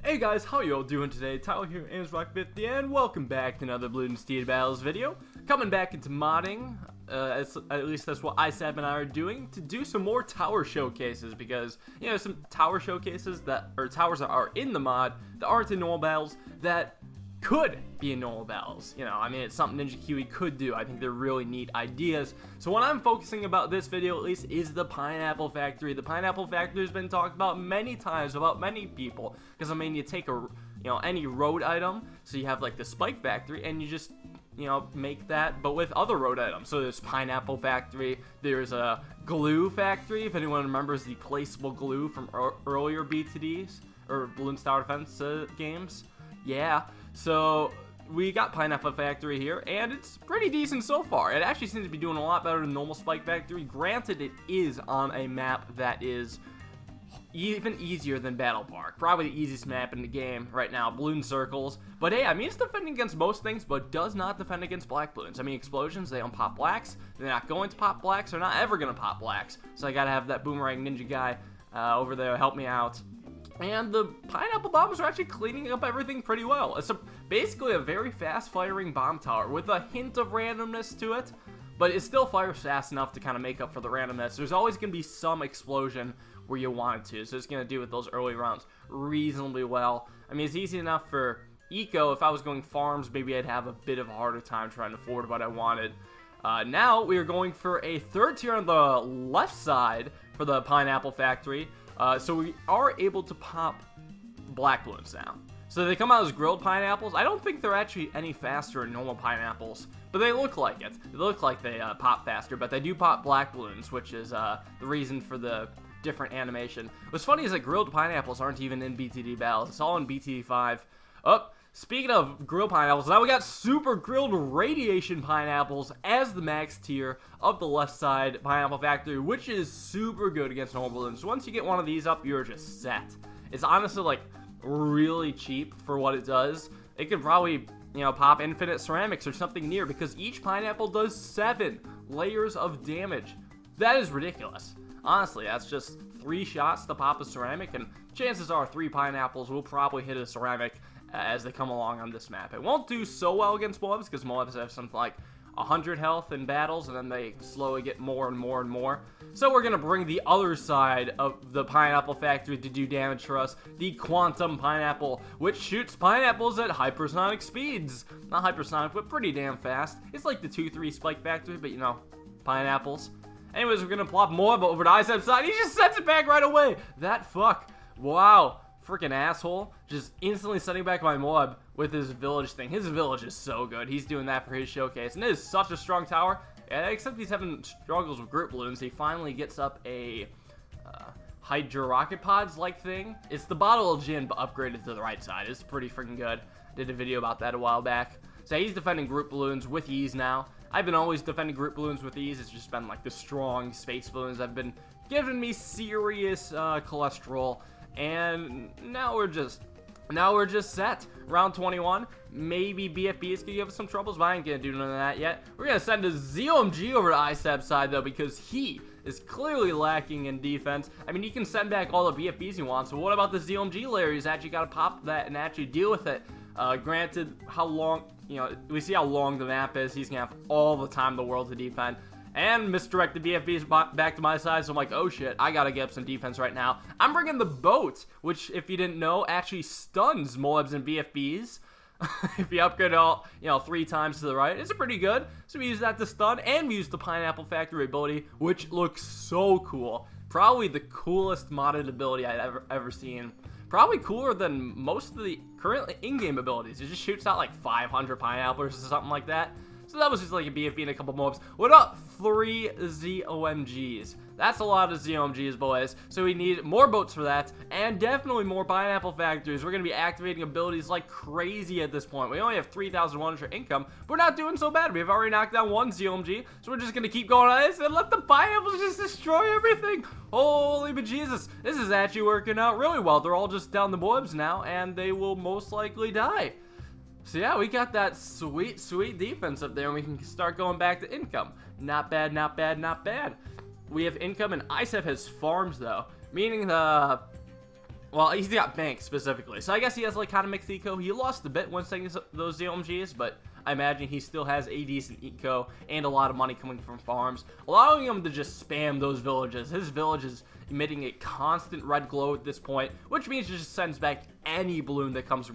Hey guys, how y'all doing today? Tyler here, AmesRock50, and welcome back to another Bloons TD Battles video. Coming back into modding, at least that's what ISAB and I are doing, to do some more tower showcases, because, you know, some tower showcases towers that are in the mod, that aren't in normal battles, that could be in normal battles. You know, I mean, it's something Ninja Kiwi could do. I think they're really neat ideas. So what I'm focusing about this video, at least, is the Pineapple Factory. The Pineapple Factory has been talked about many times about many people, because I mean, you take any road item, so you have like the Spike Factory, and you just, you know, make that, but with other road items. So there's Pineapple Factory, there's a Glue Factory, if anyone remembers the placeable glue from earlier BTDs, or Bloons Tower Defense games. Yeah, so we got Pineapple Factory here, and it's pretty decent so far. It actually seems to be doing a lot better than normal Spike Factory. Granted, it is on a map that is even easier than Battle Park. Probably the easiest map in the game right now, balloon circles. But hey, I mean, it's defending against most things, but does not defend against black balloons. I mean, explosions, they don't pop blacks. They're not going to pop blacks. They're not ever going to pop blacks. So I got to have that boomerang ninja guy over there help me out. And the pineapple bombs are actually cleaning up everything pretty well. It's basically a very fast-firing bomb tower with a hint of randomness to it, but it still fires fast enough to kind of make up for the randomness. There's always going to be some explosion where you want it to, so it's going to do with those early rounds reasonably well. I mean, it's easy enough for eco. If I was going farms, maybe I'd have a bit of a harder time trying to afford what I wanted. Now we are going for a third tier on the left side for the Pineapple Factory. So we are able to pop black balloons now. So they come out as grilled pineapples. I don't think they're actually any faster than normal pineapples, but they look like it. They look like they pop faster, but they do pop black balloons, which is the reason for the different animation. What's funny is that grilled pineapples aren't even in BTD Battles. It's all in BTD 5. Oh, speaking of grilled pineapples, now we got super grilled radiation pineapples as the max tier of the left side Pineapple Factory, which is super good against normal balloons. So once you get one of these up, you're just set. It's honestly like really cheap for what it does. It could probably, you know, pop infinite ceramics or something near, because each pineapple does 7 layers of damage. That is ridiculous. Honestly, that's just 3 shots to pop a ceramic, and chances are 3 pineapples will probably hit a ceramic as they come along on this map. It won't do so well against mobs, because mobs have something like 100 health in battles, and then they slowly get more and more and more. So we're going to bring the other side of the Pineapple Factory to do damage for us, the Quantum Pineapple, which shoots pineapples at hypersonic speeds. Not hypersonic, but pretty damn fast. It's like the 2-3 Spike Factory, but you know, pineapples. Anyways, we're going to plop Moab over to ISAB's side. He just sends it back right away. That fuck. Wow. Freaking asshole. Just instantly sending back my Moab with his village thing. His village is so good. He's doing that for his showcase. And it is such a strong tower. Except he's having struggles with group balloons. He finally gets up a Hydra Rocket Pods like thing. It's the bottle of gin, but upgraded to the right side. It's pretty freaking good. Did a video about that a while back. So he's defending group balloons with ease now. I've been always defending group balloons with ease. It's just been like the strong space balloons that have been giving me serious cholesterol. And now we're just set. Round 21. Maybe BFBs could give us some troubles, but I ain't gonna do none of that yet. We're gonna send a ZOMG over to ISAB's side though, because he is clearly lacking in defense. I mean, he can send back all the BFBs he wants, but what about the ZOMG layer? He's actually got to pop that and actually deal with it. Granted, how long, you know, we see how long the map is. He's gonna have all the time in the world to defend. And misdirect the BFBs back to my side, so I'm like, oh shit, I gotta get up some defense right now. I'm bringing the boat, which, if you didn't know, actually stuns Moabs and BFBs. If you upgrade it all, you know, 3 times to the right, it's pretty good. So we use that to stun, and we use the Pineapple Factory ability, which looks so cool. Probably the coolest modded ability I've ever seen. Probably cooler than most of the current in-game abilities. It just shoots out like 500 pineapples or something like that. So that was just like a BFB and a couple mobs. What up? 3 ZOMGs. That's a lot of ZOMGs, boys. So we need more boats for that, and definitely more Pineapple Factories. We're going to be activating abilities like crazy at this point. We only have 3,100 income. We're not doing so bad. We've already knocked down 1 ZOMG, so we're just going to keep going on this and let the pineapples just destroy everything. Holy bejesus. This is actually working out really well. They're all just down the mobs now, and they will most likely die. So yeah, we got that sweet, sweet defense up there, and we can start going back to income. Not bad, not bad, not bad. We have income, and ISAB has farms, though. Meaning the Well, he's got Bank specifically, so I guess he has like kind of mixed eco. He lost a bit when setting those ZOMGs, but I imagine he still has a decent eco and a lot of money coming from farms, allowing him to just spam those villages. His village is emitting a constant red glow at this point, which means it just sends back any balloon that comes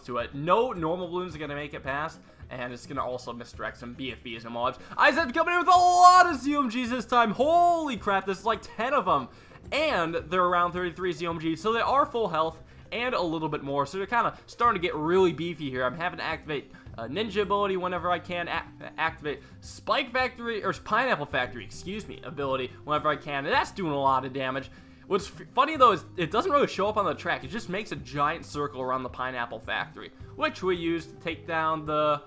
to it. No normal balloons are going to make it past, and it's going to also misdirect some BFBs and mobs. Isaac coming in with a lot of ZOMGs this time. Holy crap, this is like 10 of them. And they're around 33 ZOMGs, so they are full health and a little bit more. So they're kind of starting to get really beefy here. I'm having to activate Ninja ability whenever I can, activate Spike Factory, or Pineapple Factory, excuse me, ability whenever I can. And that's doing a lot of damage. What's funny though is it doesn't really show up on the track. It just makes a giant circle around the Pineapple Factory, which we use to take down the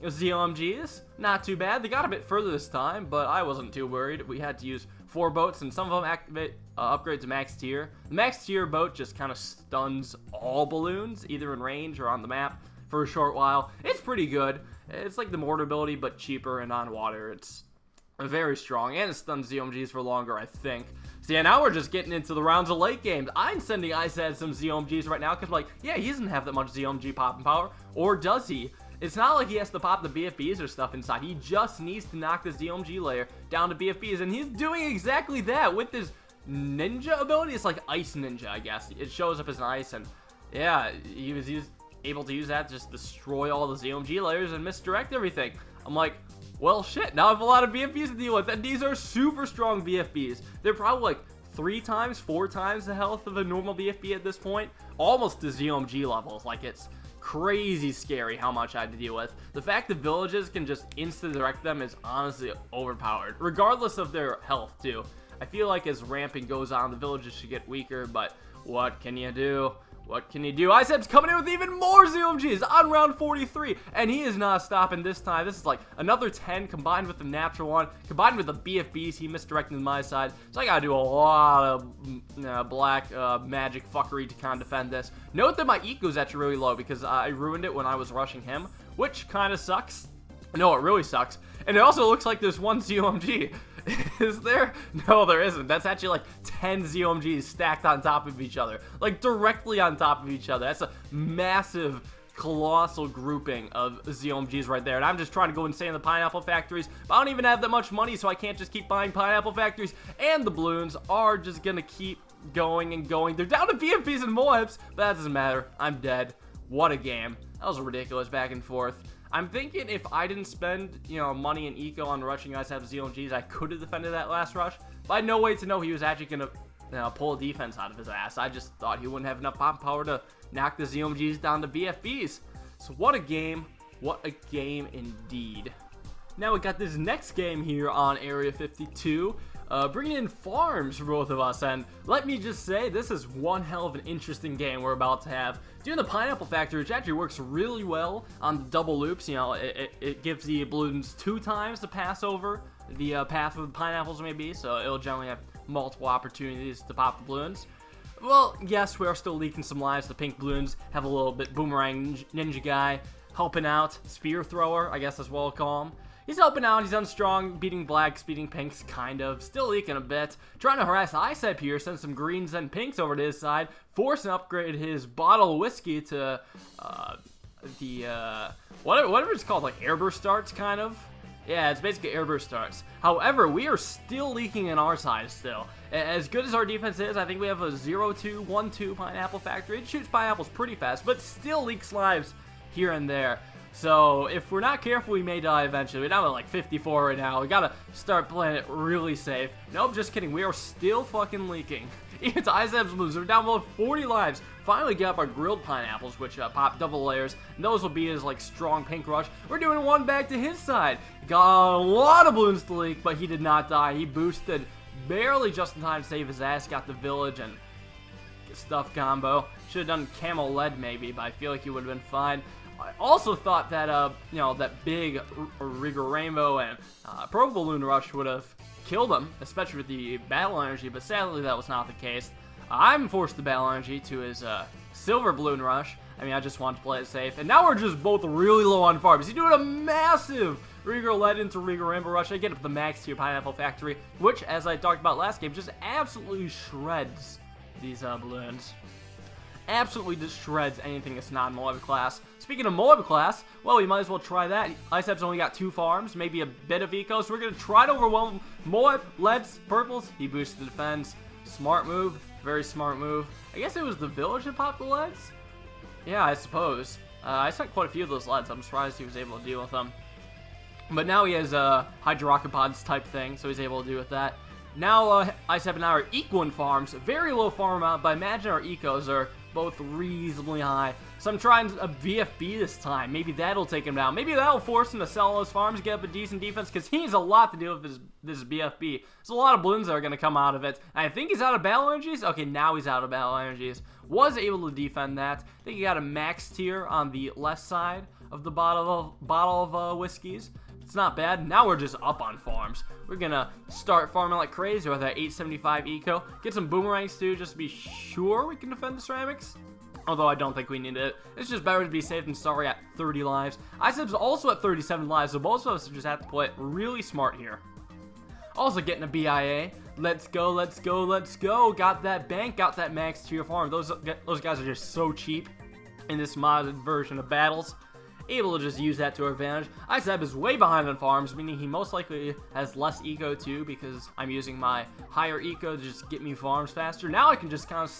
ZOMGs. Not too bad. They got a bit further this time, but I wasn't too worried. We had to use 4 boats, and some of them upgrade to max tier. The max tier boat just kind of stuns all balloons, either in range or on the map, for a short while. It's pretty good. It's like the mortar ability, but cheaper and on water. It's very strong, and it stuns ZOMGs for longer, I think. So yeah, now we're just getting into the rounds of late games. I'm sending Isad some ZOMGs right now, because like, yeah, he doesn't have that much ZOMG popping power, or does he? It's not like he has to pop the BFBs or stuff inside. He just needs to knock the ZOMG layer down to BFBs, and he's doing exactly that with his ninja ability. It's like Ice Ninja, I guess. It shows up as an ice, and yeah, he was able to use that to just destroy all the ZOMG layers and misdirect everything. I'm like, well, shit, now I have a lot of BFBs to deal with, and these are super strong BFBs. They're probably like 3 times, 4 times the health of a normal BFB at this point, almost to ZOMG levels. Like, it's crazy scary how much I had to deal with. The fact that villages can just insta-direct them is honestly overpowered, regardless of their health too. I feel like as ramping goes on, the villages should get weaker, but what can you do? What can you do? Isep's coming in with even more ZOMGs on round 43, and he is not stopping this time. This is like another 10 combined with the natural one, combined with the BFBs he misdirected to my side. So I gotta do a lot of black magic fuckery to kind of defend this. Note that my eco is actually really low because I ruined it when I was rushing him, which kind of sucks. No, it really sucks. And it also looks like there's one ZOMG. Is there? No, there isn't. That's actually like 10 ZOMGs stacked on top of each other. Like directly on top of each other. That's a massive, colossal grouping of ZOMGs right there. And I'm just trying to go insane in the Pineapple Factories. But I don't even have that much money, so I can't just keep buying Pineapple Factories. And the balloons are just going to keep going and going. They're down to BFBs and Moabs, but that doesn't matter. I'm dead. What a game. That was ridiculous back and forth. I'm thinking if I didn't spend, money and eco on rushing guys have ZOMGs, I could have defended that last rush. But I had no way to know he was actually going to pull a defense out of his ass. I just thought he wouldn't have enough pop power to knock the ZOMGs down to BFBs. So what a game. What a game indeed. Now we got this next game here on Area 52. Bringing in farms for both of us, and let me just say, this is one hell of an interesting game we're about to have. Doing the Pineapple Factory, which actually works really well on the double loops, it gives the balloons 2 times to pass over the path of the pineapples maybe, so it'll generally have multiple opportunities to pop the balloons. Well, yes, we are still leaking some lives. The pink balloons have a little bit boomerang ninja guy helping out, spear thrower, I guess as well call him. He's helping out, he's unstrong, beating blacks, beating pinks, kind of, still leaking a bit. Trying to harass Isep here, send some greens and pinks over to his side, force and upgrade his bottle of whiskey to, whatever it's called, like airburst starts, kind of. Yeah, it's basically airburst starts. However, we are still leaking in our side still. As good as our defense is, I think we have a 0-2, 1-2 Pineapple Factory. It shoots pineapples pretty fast, but still leaks lives here and there. So, if we're not careful, we may die eventually. We're down to like 54 right now. We gotta start playing it really safe. Nope, just kidding. We are still fucking leaking. Even to Isab's moves. We're down below 40 lives. Finally get up our grilled pineapples, which pop double layers. And those will be his like strong pink rush. We're doing one back to his side. Got a lot of balloons to leak, but he did not die. He boosted barely just in time to save his ass. Got the village and stuff combo. Should have done camel lead maybe, but I feel like he would have been fine. I also thought that, that big Rigger Rainbow and Pro Balloon Rush would have killed him, especially with the Battle Energy, but sadly that was not the case. I'm forced the Battle Energy to his Silver Balloon Rush. I mean, I just wanted to play it safe. And now we're just both really low on farms. He's doing a massive Rigger Lead into Rigger Rainbow Rush. I get up the max tier Pineapple Factory, which, as I talked about last game, just absolutely shreds these balloons. Absolutely just shreds anything that's not Moab class. Speaking of Moab class, well, we might as well try that. Isab's only got 2 farms, maybe a bit of eco, so we're going to try to overwhelm Moab. Let's purples. He boosted the defense. Smart move. Very smart move. I guess it was the village that popped the leads? Yeah, I suppose. I sent quite a few of those leads. I'm surprised he was able to deal with them. But now he has a Hydrocopods type thing, so he's able to deal with that. Now, Isab and I are equal in farms. Very low farm amount, but I imagine our ecos are both reasonably high. So I'm trying a VFB this time. Maybe that'll take him down. Maybe that'll force him to sell those farms, get up a decent defense, because he needs a lot to deal with this BFB. There's a lot of balloons that are going to come out of it. And I think he's out of battle energies. Okay, now he's out of battle energies. Was able to defend that. I think he got a max tier on the left side of the bottle of whiskeys. It's not bad. Now we're just up on farms. We're gonna start farming like crazy with that 875 eco. Get some boomerangs too, just to be sure we can defend the ceramics. Although I don't think we need it. It's just better to be safe than sorry at 30 lives. Isab's also at 37 lives, so both of us just have to play it really smart here. Also getting a BIA. Let's go, let's go, let's go. Got that bank, got that max tier farm. Those guys are just so cheap in this modded version of battles. Able to just use that to our advantage. Isab is way behind on farms, meaning he most likely has less eco too, because I'm using my higher eco to just get me farms faster. Now I can just kind of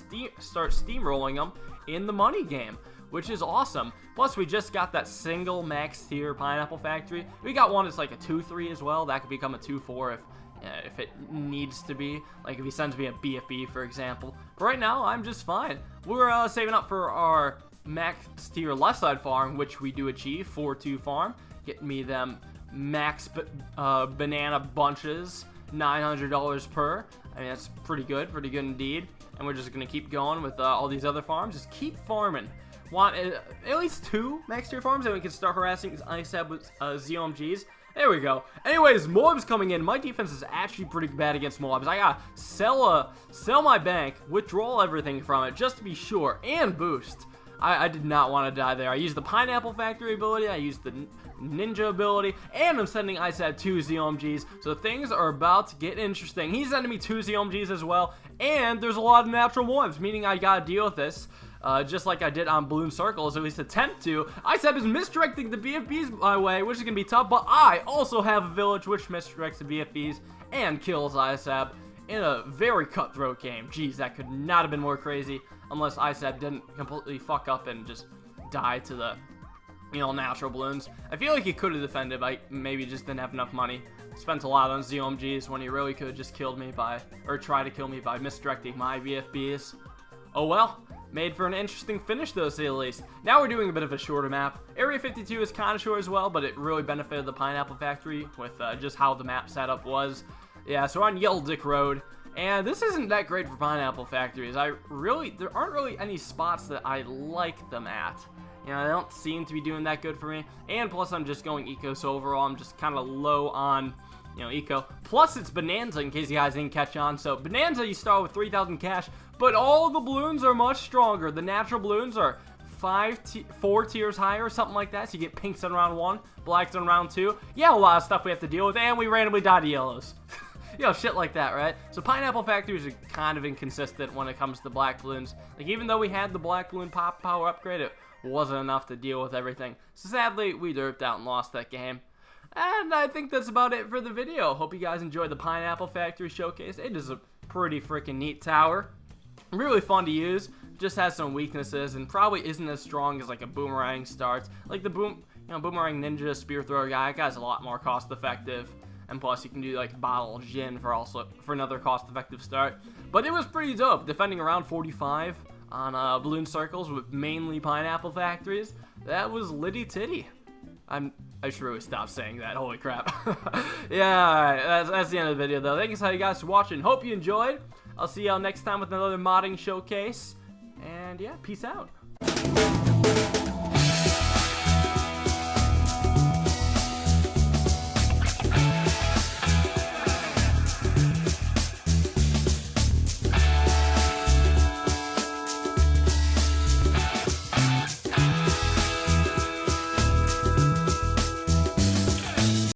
start steamrolling them in the money game, which is awesome. Plus, we just got that single max tier pineapple factory. We got one that's like a 2-3 as well. That could become a 2-4 if it needs to be. Like if he sends me a BFB, for example. But right now, I'm just fine. We're saving up for our max tier left side farm, which we do achieve. 4-2 farm. Get me them max banana bunches. $900 per. I mean, that's pretty good indeed. And we're just going to keep going with all these other farms. Just keep farming. Want at least 2 max tier farms, and we can start harassing Isab with ZOMGs. There we go. Anyways, Moab's coming in. My defense is actually pretty bad against Moabs. I gotta sell my bank, withdraw everything from it, just to be sure, and boost. I did not want to die there. I used the Pineapple Factory ability, I used the Ninja ability, and I'm sending Isab 2 ZOMGs, so things are about to get interesting. He's sending me 2 ZOMGs as well, and there's a lot of natural ones, meaning I gotta deal with this. Just like I did on Bloon Circles, at least attempt to. Isab is misdirecting the BFBs my way, which is going to be tough, but I also have a village which misdirects the BFBs and kills Isab in a very cutthroat game. Jeez, that could not have been more crazy, unless Isab didn't completely fuck up and just die to the, natural balloons. I feel like he could have defended, but maybe just didn't have enough money. Spent a lot on ZOMGs when he really could have just killed me or tried to kill me by misdirecting my BFBs. Oh well. Made for an interesting finish, though, to say the least. Now we're doing a bit of a shorter map. Area 52 is kind of short as well, but it really benefited the Pineapple Factory with just how the map setup was. Yeah, so we're on Yellow Dick Road, and this isn't that great for Pineapple Factories. There aren't really any spots that I like them at. They don't seem to be doing that good for me. And plus, I'm just going eco, so overall, I'm just kind of low on eco. Plus, it's Bonanza, in case you guys didn't catch on. So, Bonanza, you start with 3,000 cash, but all the balloons are much stronger. The natural balloons are 4 tiers higher, something like that. So, you get pinks in round 1, blacks in round 2. Yeah, a lot of stuff we have to deal with, and we randomly die to yellows. Shit like that, right? So, Pineapple Factories are kind of inconsistent when it comes to black balloons. Like, even though we had the black balloon pop power upgrade, it wasn't enough to deal with everything. So, sadly, we derped out and lost that game. And I think that's about it for the video. Hope you guys enjoyed the Pineapple Factory showcase. It is a pretty freaking neat tower. Really fun to use. Just has some weaknesses and probably isn't as strong as like a boomerang starts. Like the boomerang ninja spear thrower guy, that guy's a lot more cost effective. And plus you can do like bottle Jin for another cost effective start. But it was pretty dope. Defending around 45 on Bloon Circles with mainly Pineapple Factories. That was litty titty. I should really stop saying that. Holy crap. Yeah, alright. That's the end of the video, though. Thank you guys for watching. Hope you enjoyed. I'll see y'all next time with another modding showcase. And yeah, peace out.